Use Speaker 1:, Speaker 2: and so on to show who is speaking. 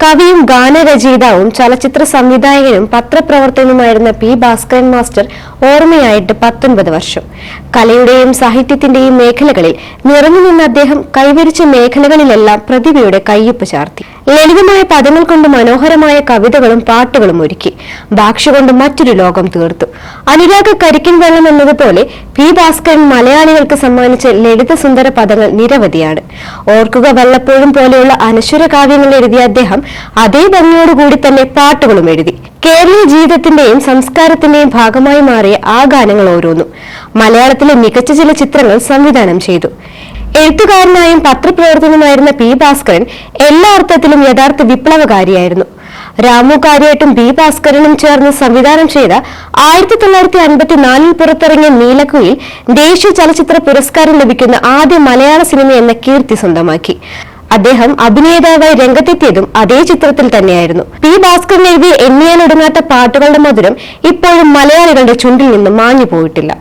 Speaker 1: കവിയും ഗാനരചയിതാവും ചലച്ചിത്ര സംവിധായകനും പത്രപ്രവർത്തകനുമായിരുന്ന പി ഭാസ്കരൻ മാസ്റ്റർ ഓർമ്മയായിട്ട് 19 വർഷം. കലയുടെയും സാഹിത്യത്തിന്റെയും മേഖലകളിൽ നിറഞ്ഞുനിന്ന അദ്ദേഹം കൈവരിച്ച മേഖലകളിലെല്ലാം പ്രതിഭയുടെ കയ്യൊപ്പ് ചാർത്തി. ലളിതമായ പദങ്ങൾ കൊണ്ട് മനോഹരമായ കവിതകളും പാട്ടുകളും ഒരുക്കി. ഭാഷ കൊണ്ട് മറ്റൊരു ലോകം തീർത്തു. അനുരാഗ കരിക്കിൻ വെള്ളം എന്നതുപോലെ പി ഭാസ്കരൻ മലയാളികൾക്ക് സമ്മാനിച്ച ലളിത സുന്ദര പദങ്ങൾ നിരവധിയാണ്. ഓർക്കുക വല്ലപ്പോഴും പോലെയുള്ള അനശ്വര കാവ്യങ്ങൾ എഴുതിയ അദ്ദേഹം അതേ ഭംഗിയോടുകൂടി തന്നെ പാട്ടുകളും എഴുതി. കേരളീയ ജീവിതത്തിന്റെയും സംസ്കാരത്തിന്റെയും ഭാഗമായി മാറിയ ആ ഗാനങ്ങൾ ഓരോന്നും മലയാളത്തിലെ മികച്ച ചില ചിത്രങ്ങൾ സംവിധാനം ചെയ്തു. എഴുത്തുകാരനായും പത്രപ്രവർത്തകനുമായിരുന്ന പി ഭാസ്കരൻ എല്ലാ അർത്ഥത്തിലും യഥാർത്ഥ വിപ്ലവകാരിയായിരുന്നു. രാമു കാര്യായിട്ടും പി ഭാസ്കരനും ചേർന്ന് സംവിധാനം ചെയ്ത 1954 പുറത്തിറങ്ങിയ നീലക്കുയിൽ ദേശീയ ചലച്ചിത്ര പുരസ്കാരം ലഭിക്കുന്ന ആദ്യ മലയാള സിനിമ എന്ന കീർത്തി സ്വന്തമാക്കി. അദ്ദേഹം അഭിനേതാവായി രംഗത്തെത്തിയതും അതേ ചിത്രത്തിൽ തന്നെയായിരുന്നു. പി ഭാസ്കരൻ എഴുതി എണ്ണിയാലൊടുങ്ങാത്ത പാട്ടുകളുടെ മധുരം ഇപ്പോഴും മലയാളികളുടെ ചുണ്ടിൽ നിന്ന് മാഞ്ഞു പോയിട്ടില്ല.